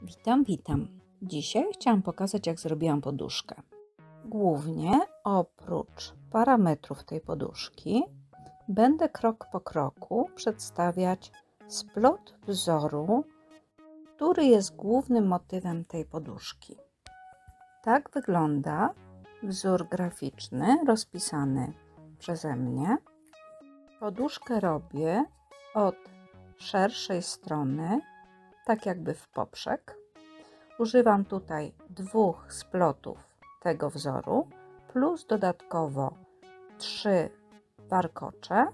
Witam. Dzisiaj chciałam pokazać, jak zrobiłam poduszkę. Głównie oprócz parametrów tej poduszki będę krok po kroku przedstawiać splot wzoru, który jest głównym motywem tej poduszki. Tak wygląda wzór graficzny rozpisany przeze mnie. Poduszkę robię od szerszej strony, tak jakby w poprzek. Używam tutaj 2 splotów tego wzoru, plus dodatkowo 3 warkocze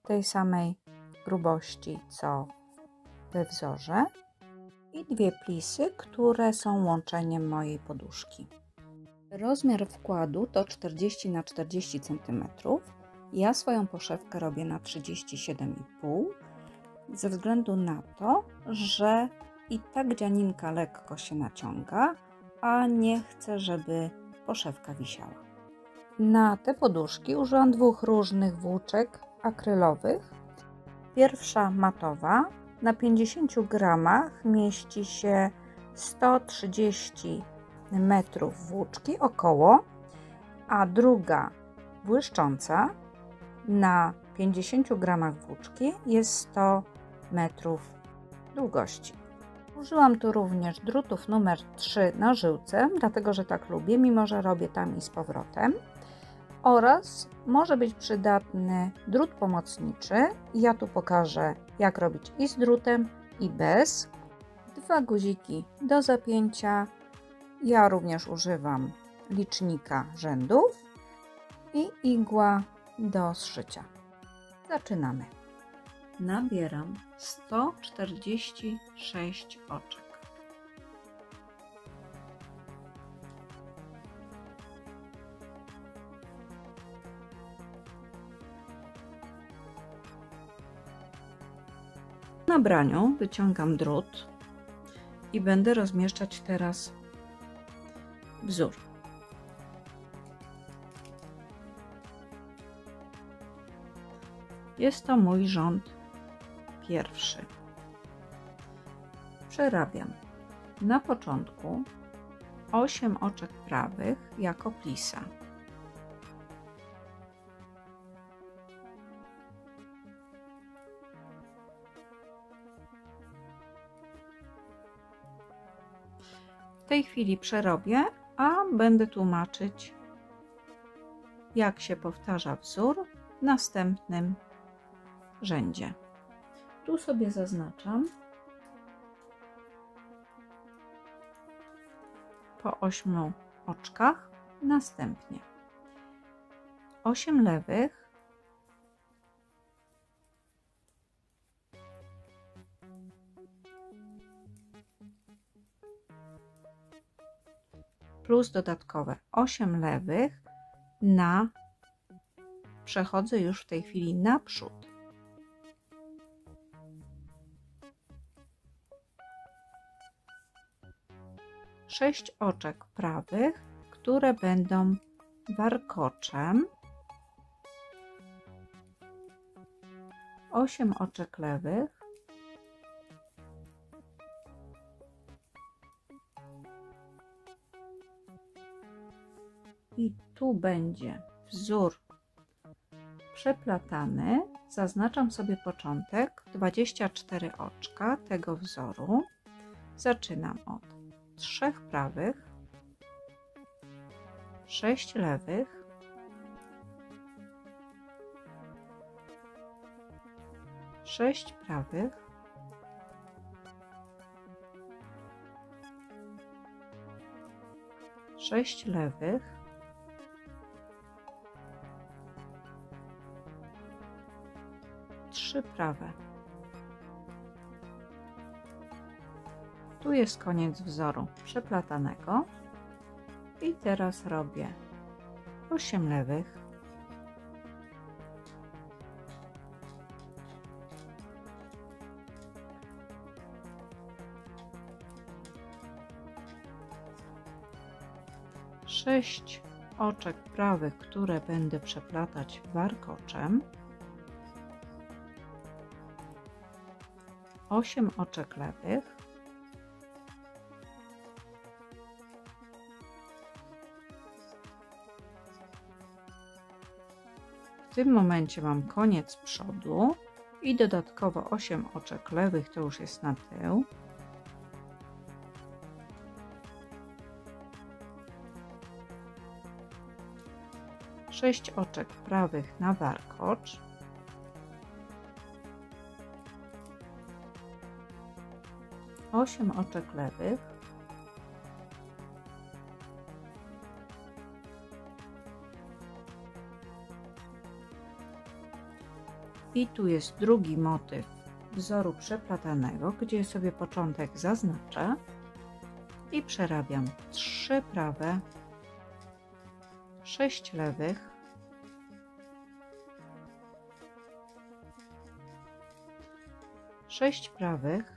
tej samej grubości co we wzorze i 2 plisy, które są łączeniem mojej poduszki. Rozmiar wkładu to 40 na 40 cm. Ja swoją poszewkę robię na 37,5 ze względu na to, że i tak dzianinka lekko się naciąga, a nie chcę, żeby poszewka wisiała. Na te poduszki użyłam 2 różnych włóczek akrylowych. Pierwsza matowa, na 50 gramach mieści się 130 metrów włóczki około, a druga błyszcząca na 50 gramach włóczki jest 100 metrów długości. Użyłam tu również drutów numer 3 na żyłce, dlatego że tak lubię, mimo że robię tam i z powrotem. Oraz może być przydatny drut pomocniczy. Ja tu pokażę, jak robić i z drutem, i bez. 2 guziki do zapięcia. Ja również używam licznika rzędów i igła do zszycia. Zaczynamy. Nabieram 146 oczek. W nabraniu wyciągam drut i będę rozmieszczać teraz wzór. Jest to mój rząd pierwszy. Przerabiam na początku 8 oczek prawych jako plisa. W tej chwili przerobię, a będę tłumaczyć, jak się powtarza wzór w następnym rzędzie. Tu sobie zaznaczam po 8 oczkach, następnie 8 lewych, plus dodatkowe 8 lewych przechodzę już w tej chwili naprzód. Sześć oczek prawych, które będą warkoczem. 8 oczek lewych. I tu będzie wzór przeplatany. Zaznaczam sobie początek, 24 oczka tego wzoru. Zaczynam od 3 prawych, 6 lewych, 6 prawych, 6 lewych, 3 prawe. Tu jest koniec wzoru przeplatanego i teraz robię 8 lewych, 6 oczek prawych, które będę przeplatać warkoczem, 8 oczek lewych, tym momencie mam koniec przodu i dodatkowo 8 oczek lewych, to już jest na tył. Sześć oczek prawych na warkocz. Osiem oczek lewych. I tu jest drugi motyw wzoru przeplatanego, gdzie sobie początek zaznaczę i przerabiam 3 prawe, 6 lewych, 6 prawych,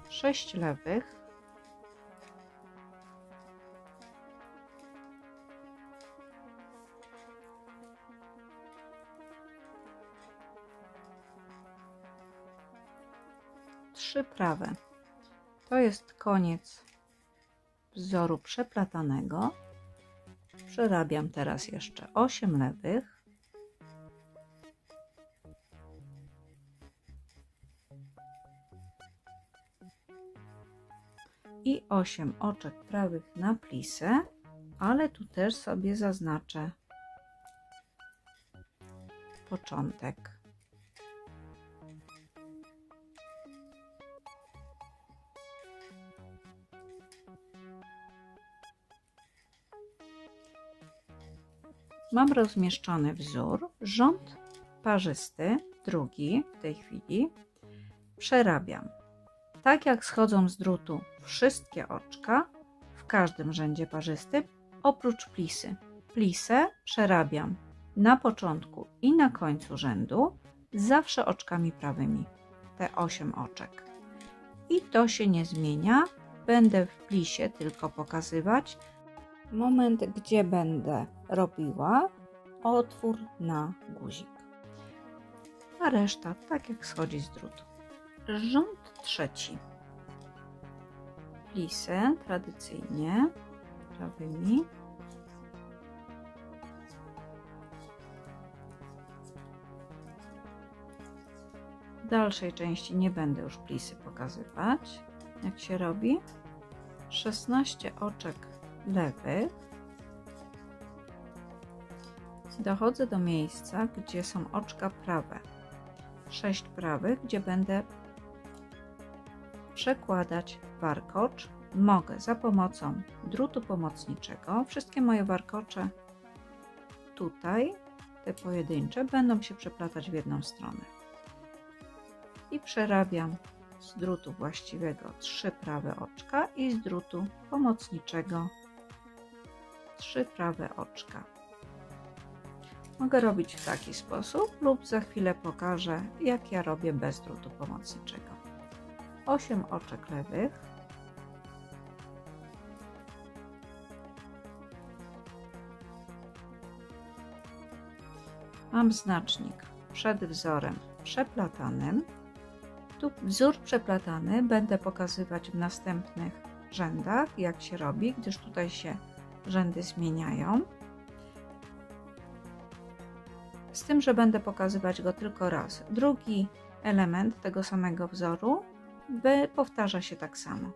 6 lewych, 3 prawe. To jest koniec wzoru przeplatanego. Przerabiam teraz jeszcze 8 lewych, i 8 oczek prawych na plisę, ale tu też sobie zaznaczę początek. Mam rozmieszczony wzór, rząd parzysty, drugi w tej chwili. Przerabiam. Tak jak schodzą z drutu wszystkie oczka w każdym rzędzie parzystym, oprócz plisy. Plisę przerabiam na początku i na końcu rzędu, zawsze oczkami prawymi, te 8 oczek. I to się nie zmienia, będę w plisie tylko pokazywać moment, gdzie będę robiła otwór na guzik, a reszta tak jak schodzi z drutu. Rząd trzeci. Plisę tradycyjnie prawymi. W dalszej części nie będę już plisy pokazywać, jak się robi. 16 oczek lewych. Dochodzę do miejsca, gdzie są oczka prawe. 6 prawych, gdzie będę przekładać warkocz. Mogę za pomocą drutu pomocniczego. Wszystkie moje warkocze tutaj, te pojedyncze, będą się przeplatać w jedną stronę. I przerabiam z drutu właściwego 3 prawe oczka i z drutu pomocniczego 3 prawe oczka. Mogę robić w taki sposób lub za chwilę pokażę, jak ja robię bez drutu pomocniczego. 8 oczek lewych, mam znacznik przed wzorem przeplatanym. Tu wzór przeplatany będę pokazywać w następnych rzędach, jak się robi, gdyż tutaj się rzędy zmieniają. Z tym, że będę pokazywać go tylko raz. Drugi element tego samego wzoru powtarza się tak samo.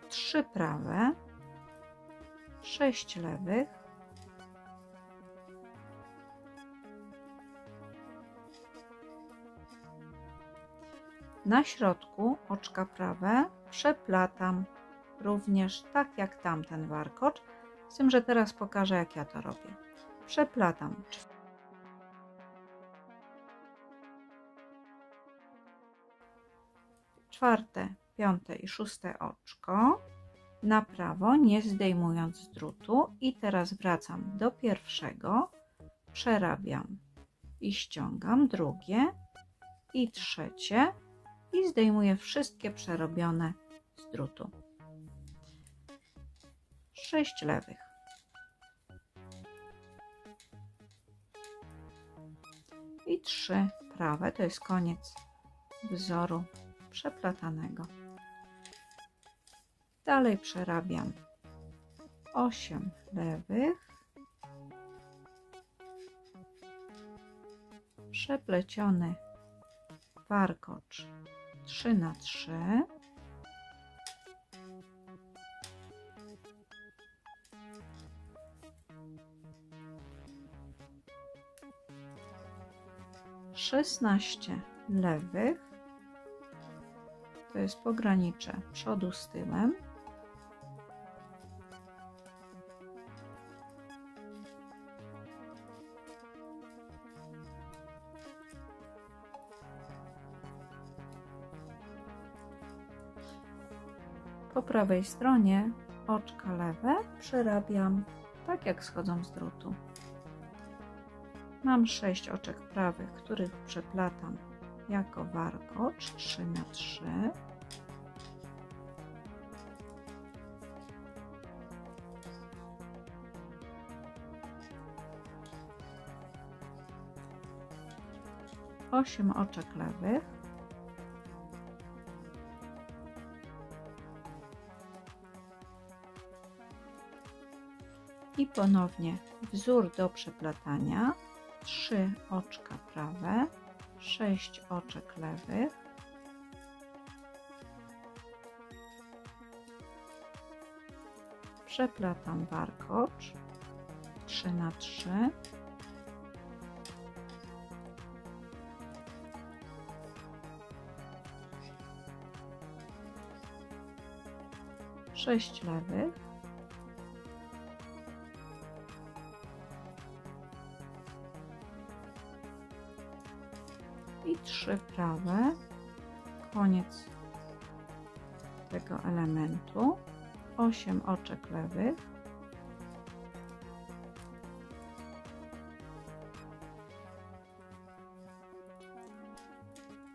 3 prawe, 6 lewych, 'Na środku oczka prawe przeplatam również tak jak tamten warkocz, z tym, że teraz pokażę, jak ja to robię. Przeplatam 4., 5. i 6. oczko na prawo, nie zdejmując z drutu, i teraz wracam do pierwszego, przerabiam i ściągam drugie i trzecie i zdejmuję wszystkie przerobione z drutu. 6 lewych. I 3 prawe, to jest koniec wzoru przeplatanego. Dalej przerabiam 8 lewych, przepleciony warkocz 3 na 3, szesnaście lewych, to jest pogranicze przodu z tyłem, po prawej stronie oczka lewe przerabiam tak jak schodzą z drutu. Mam 6 oczek prawych, których przeplatam jako warkocz 3 na 3. Osiem oczek lewych. I ponownie wzór do przeplatania. 3 oczka prawe, 6 oczek lewych, przeplatam warkocz 3 na 3, sześć lewych, i 3 prawe, koniec tego elementu, 8 oczek lewych,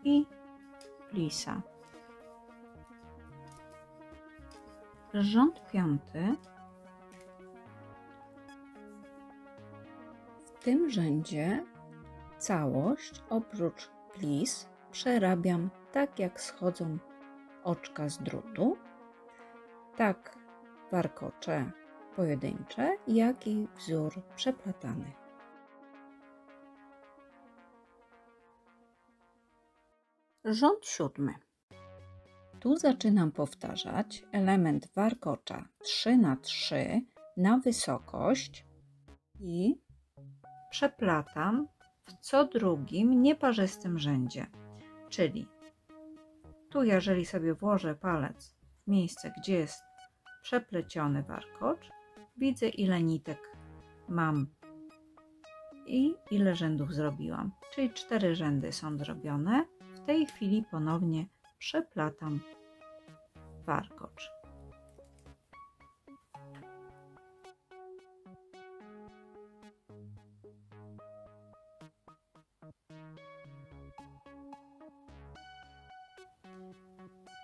i plisa. Rząd piąty. W tym rzędzie całość oprócz plis przerabiam tak jak schodzą oczka z drutu, tak warkocze pojedyncze, jak i wzór przeplatany. Rząd siódmy. Tu zaczynam powtarzać element warkocza 3 na 3 na wysokość i przeplatam w co drugim nieparzystym rzędzie, czyli tu jeżeli sobie włożę palec w miejsce, gdzie jest przepleciony warkocz, widzę ile nitek mam i ile rzędów zrobiłam, czyli 4 rzędy są zrobione. W tej chwili ponownie przeplatam warkocz.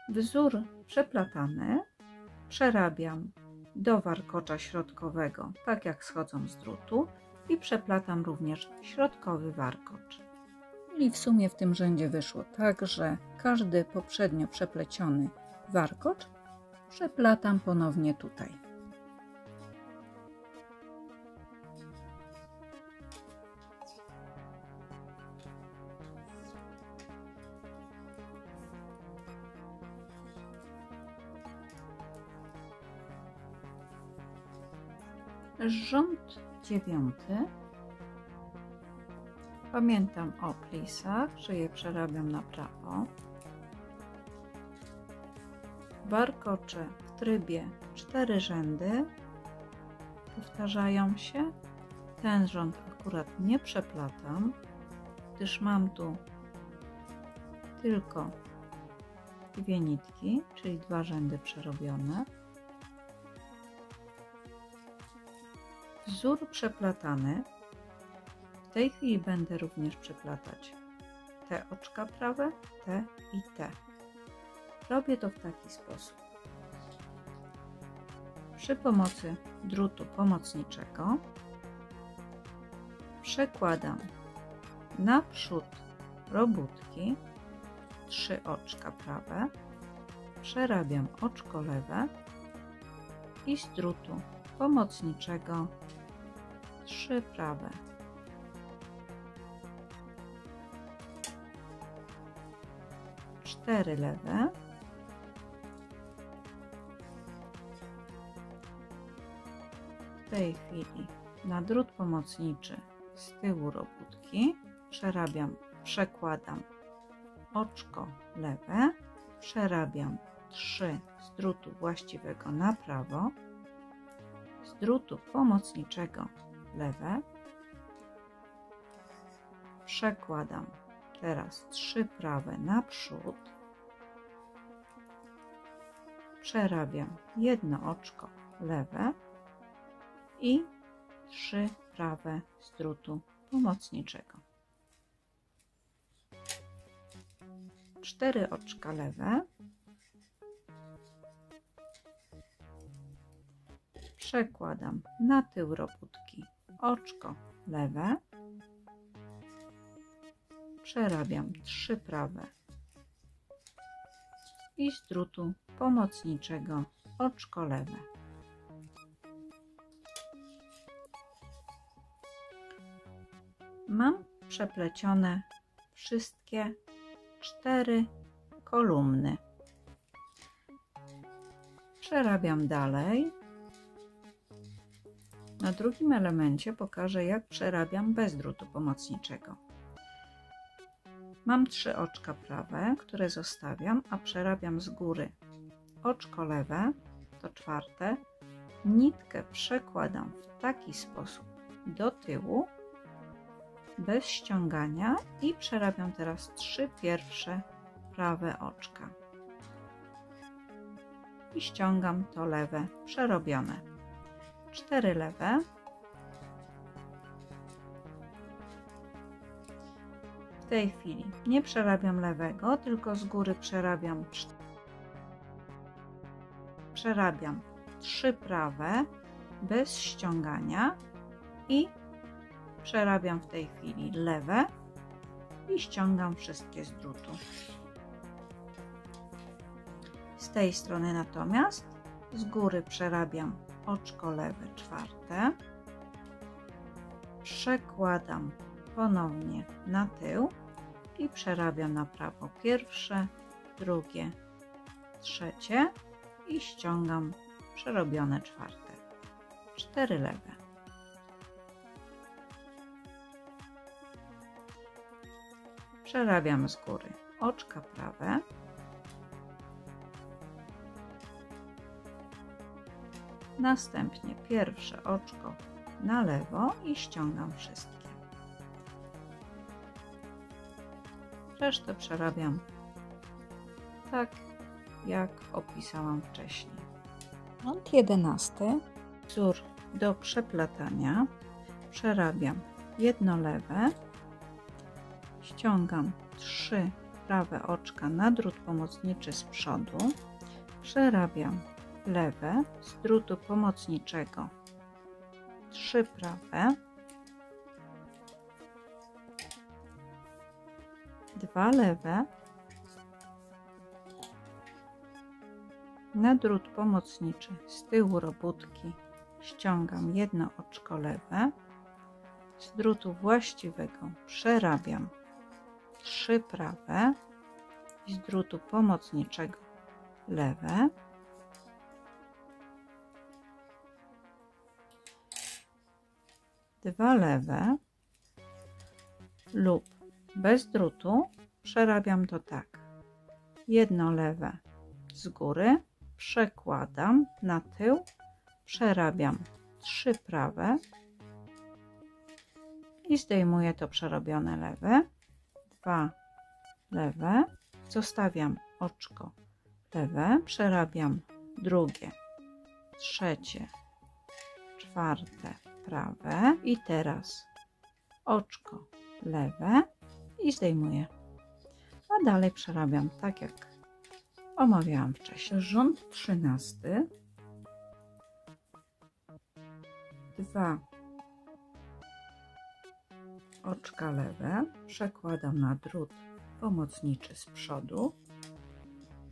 Wzór przeplatany przerabiam do warkocza środkowego, tak jak schodzą z drutu, i przeplatam również środkowy warkocz. I w sumie w tym rzędzie wyszło tak, że każdy poprzednio przepleciony warkocz przeplatam ponownie tutaj. Rząd dziewiąty. Pamiętam o plisach, że je przerabiam na prawo. Warkocze w trybie 4 rzędy powtarzają się. Ten rząd akurat nie przeplatam, gdyż mam tu tylko 2 nitki, czyli 2 rzędy przerobione. Wzór przeplatany. W tej chwili będę również przeplatać te oczka prawe, te i te. Robię to w taki sposób. Przy pomocy drutu pomocniczego przekładam naprzód robótki 3 oczka prawe, przerabiam oczko lewe i z drutu pomocniczego, 3 prawe, 4 lewe, w tej chwili na drut pomocniczy z tyłu robótki przekładam oczko lewe, przerabiam 3 z drutu właściwego na prawo, z drutu pomocniczego lewe, przekładam teraz 3 prawe naprzód, przerabiam jedno oczko lewe i 3 prawe z drutu pomocniczego. 4 oczka lewe, przekładam na tył robótki oczko lewe, przerabiam 3 prawe i z drutu pomocniczego oczko lewe. Mam przeplecione wszystkie 4 kolumny. Przerabiam dalej. Na drugim elemencie pokażę, jak przerabiam bez drutu pomocniczego. Mam 3 oczka prawe, które zostawiam, a przerabiam z góry oczko lewe, to 4, nitkę przekładam w taki sposób do tyłu, bez ściągania i przerabiam teraz 3 pierwsze prawe oczka i ściągam to lewe przerobione. 4 lewe, w tej chwili nie przerabiam lewego, tylko z góry przerabiam 3 prawe bez ściągania i przerabiam w tej chwili lewe i ściągam wszystkie z drutu. Z tej strony natomiast z góry przerabiam oczko lewe 4, przekładam ponownie na tył i przerabiam na prawo pierwsze, drugie, trzecie i ściągam przerobione 4. 4 lewe. Przerabiam z góry oczka prawe, następnie pierwsze oczko na lewo i ściągam wszystkie. Resztę przerabiam tak, jak opisałam wcześniej. Rząd 11. Wzór do przeplatania. Przerabiam jedno lewe, ściągam 3 prawe oczka na drut pomocniczy z przodu, przerabiam lewe z drutu pomocniczego 3 prawe, 2 lewe, na drut pomocniczy z tyłu robótki ściągam jedno oczko lewe, z drutu właściwego przerabiam 3 prawe i z drutu pomocniczego lewe, dwa lewe lub bez drutu przerabiam to tak: jedno lewe z góry, przekładam na tył, przerabiam 3 prawe i zdejmuję to przerobione lewe, 2 lewe, zostawiam oczko lewe, przerabiam drugie, trzecie, 4 prawe i teraz oczko lewe i zdejmuję, a dalej przerabiam tak, jak omawiałam wcześniej. Rząd 13. 2 oczka lewe, przekładam na drut pomocniczy z przodu,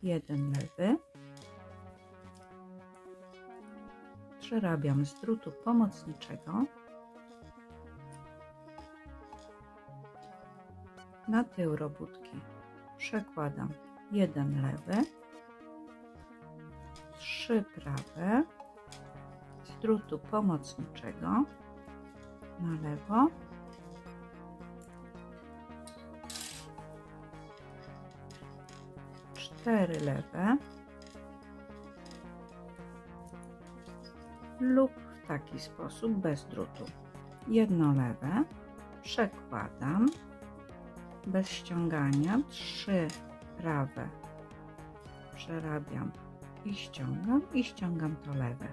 1 lewy, przerabiam z drutu pomocniczego na tył robótki. Przekładam 1 lewy, 3 prawe, z drutu pomocniczego na lewo, 4 lewe lub w taki sposób bez drutu. 1 lewe przekładam bez ściągania, 3 prawe przerabiam i ściągam to lewe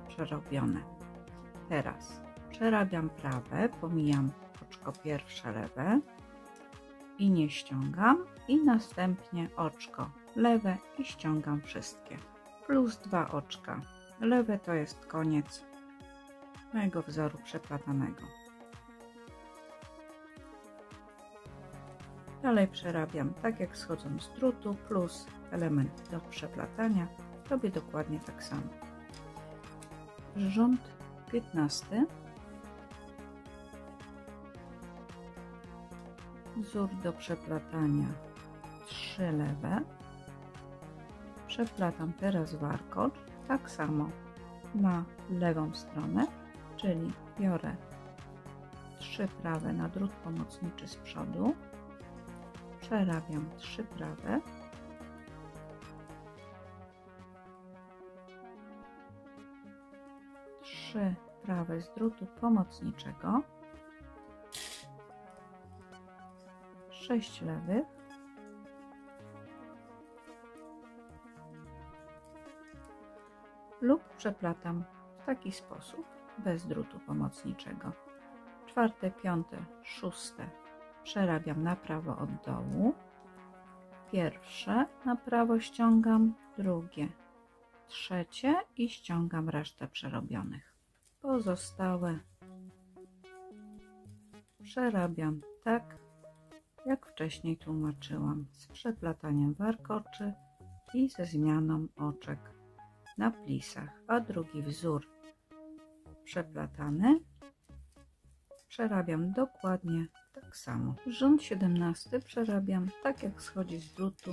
przerobione. Teraz przerabiam prawe, pomijam oczko pierwsze lewe i nie ściągam, i następnie oczko lewe i ściągam wszystkie, plus 2 oczka lewe. To jest koniec mojego wzoru przeplatanego. Dalej przerabiam tak jak schodzą z drutu, plus element do przeplatania. Robię dokładnie tak samo. Rząd 15. Wzór do przeplatania 3 lewe. Przeplatam teraz warkocz tak samo na lewą stronę, czyli biorę 3 prawe na drut pomocniczy z przodu, przerabiam 3 prawe, trzy prawe z drutu pomocniczego, 6 lewych, lub przeplatam w taki sposób bez drutu pomocniczego. 4, 5, 6 przerabiam na prawo od dołu, pierwsze na prawo ściągam, drugie, trzecie i ściągam resztę przerobionych. Pozostałe przerabiam tak jak wcześniej tłumaczyłam, z przeplataniem warkoczy i ze zmianą oczek na plisach, a drugi wzór przeplatany przerabiam dokładnie tak samo. Rząd 17 przerabiam tak jak schodzi z drutu,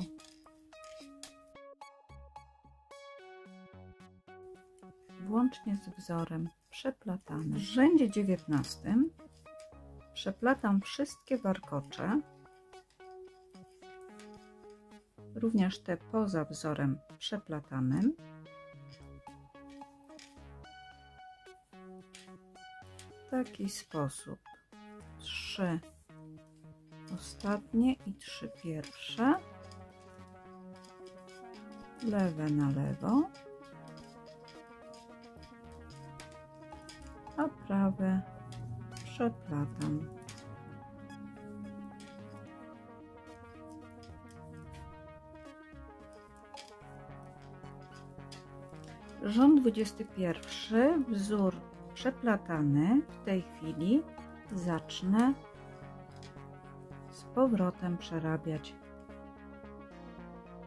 włącznie z wzorem przeplatanym. W rzędzie 19 przeplatam wszystkie warkocze, również te poza wzorem przeplatanym, w taki sposób. 3 ostatnie i 3 pierwsze, lewe na lewo, a prawe przeplatam. Rząd 21, wzór przeplatany. W tej chwili zacznę z powrotem przerabiać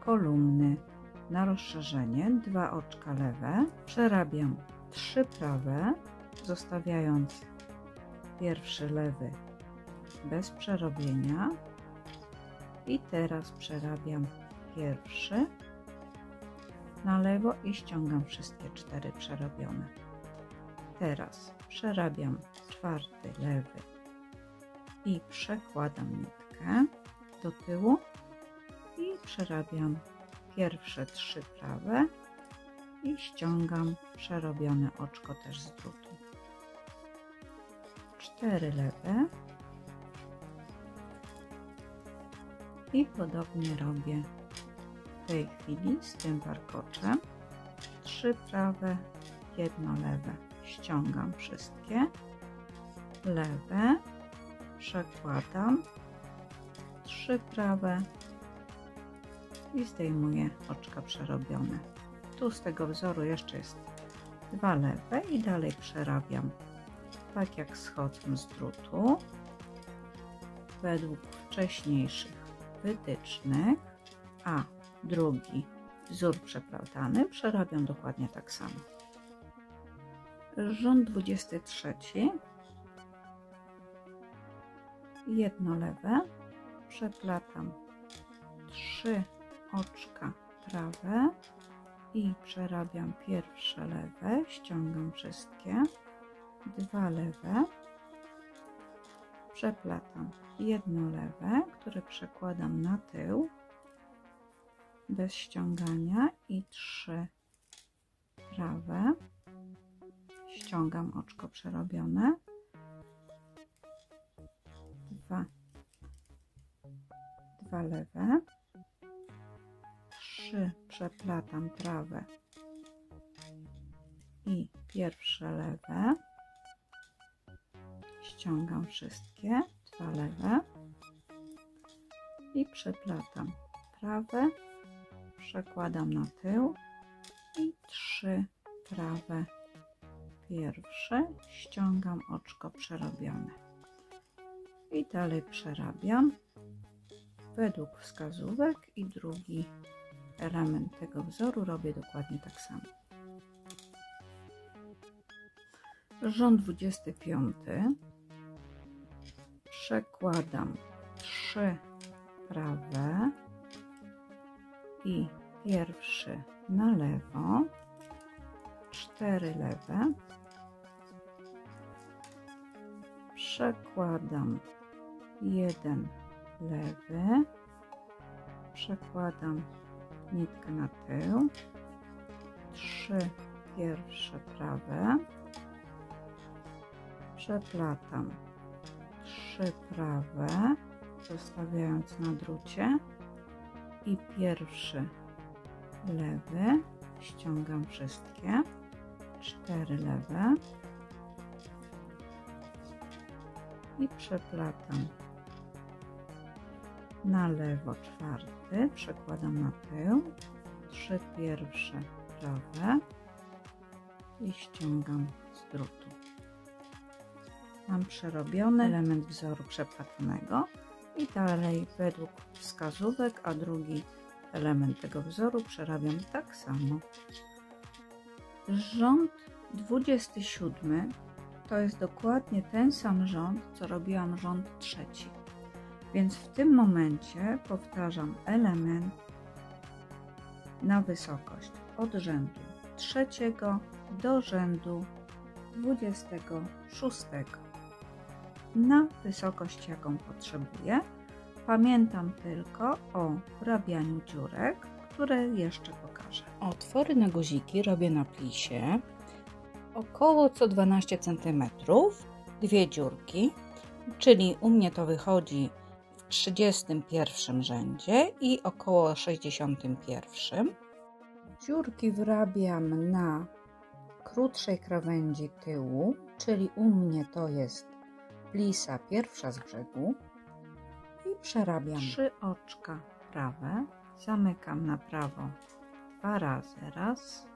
kolumny na rozszerzenie. 2 oczka lewe, przerabiam 3 prawe, zostawiając pierwszy lewy bez przerobienia, i teraz przerabiam pierwszy na lewo i ściągam wszystkie 4 przerobione. Teraz przerabiam 4 lewy i przekładam nitkę do tyłu i przerabiam pierwsze 3 prawe i ściągam przerobione oczko też z drutu. 4 lewe i podobnie robię w tej chwili z tym warkoczem. 3 prawe, 1 lewe, ściągam wszystkie lewe, przekładam 3 prawe i zdejmuję oczka przerobione. Tu z tego wzoru jeszcze jest 2 lewe i dalej przerabiam tak jak schodzę z drutu według wcześniejszych wytycznych, a drugi wzór przeplatany przerabiam dokładnie tak samo. Rząd 23. Jedno lewe. Przeplatam 3 oczka prawe i przerabiam pierwsze lewe. Ściągam wszystkie. 2 lewe. Przeplatam jedno lewe, które przekładam na tył bez ściągania i 3 prawe. Ściągam oczko przerobione. 2 lewe. 3 przeplatam prawe i pierwsze lewe. Ściągam wszystkie. 2 lewe i przeplatam prawe. Przekładam na tył i 3 prawe. Pierwsze, ściągam oczko przerobione i dalej przerabiam według wskazówek i drugi element tego wzoru robię dokładnie tak samo. Rząd 25. Przekładam 3 prawe i pierwszy na lewo, 4 lewe. Przekładam 1 lewy, przekładam nitkę na tył, 3 pierwsze prawe, przeplatam 3 prawe, zostawiając na drucie i pierwszy lewy, ściągam wszystkie, 4 lewe i przeplatam na lewo 4, przekładam na tył, 3 pierwsze prawe i ściągam z drutu. Mam przerobiony element wzoru przeplatanego i dalej według wskazówek, a drugi element tego wzoru przerabiam tak samo. Rząd 27 to jest dokładnie ten sam rząd, co robiłam rząd 3. Więc w tym momencie powtarzam element na wysokość od rzędu 3 do rzędu 26. Na wysokość, jaką potrzebuję. Pamiętam tylko o wrabianiu dziurek, które jeszcze pokażę. Otwory na guziki robię na plisie. Około co 12 cm, 2 dziurki, czyli u mnie to wychodzi w 31 rzędzie i około 61. Dziurki wrabiam na krótszej krawędzi tyłu, czyli u mnie to jest plisa pierwsza z brzegu i przerabiam 3 oczka prawe, zamykam na prawo 2 razy, raz,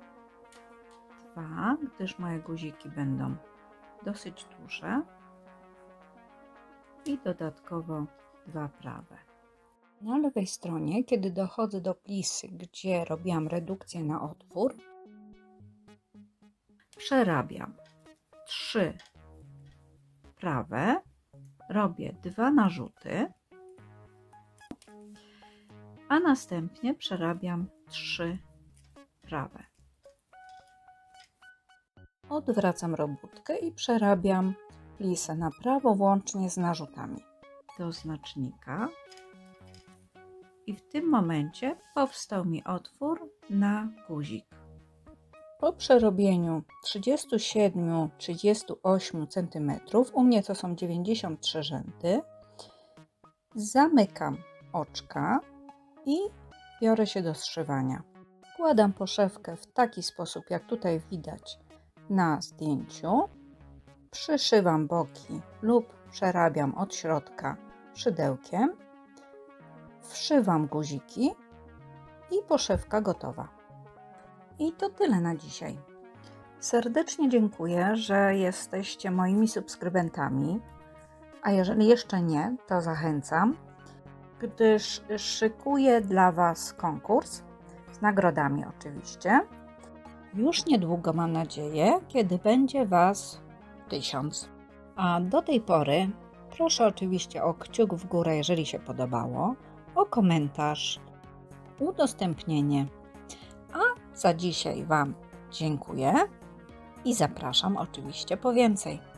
2, gdyż moje guziki będą dosyć duże i dodatkowo 2 prawe. Na lewej stronie, kiedy dochodzę do plisy, gdzie robiłam redukcję na otwór, przerabiam 3 prawe, robię 2 narzuty, a następnie przerabiam 3 prawe. Odwracam robótkę i przerabiam plisę na prawo włącznie z narzutami do znacznika i w tym momencie powstał mi otwór na guzik. Po przerobieniu 37-38 cm, u mnie to są 93 rzędy, zamykam oczka i biorę się do zszywania. Wkładam poszewkę w taki sposób, jak tutaj widać na zdjęciu. Przyszywam boki lub przerabiam od środka szydełkiem. Wszywam guziki i poszewka gotowa. I to tyle na dzisiaj. Serdecznie dziękuję, że jesteście moimi subskrybentami, a jeżeli jeszcze nie, to zachęcam, gdyż szykuję dla Was konkurs z nagrodami oczywiście. już niedługo, mam nadzieję, kiedy będzie Was 1000. A do tej pory proszę oczywiście o kciuk w górę, jeżeli się podobało, o komentarz, udostępnienie. A za dzisiaj Wam dziękuję i zapraszam oczywiście po więcej.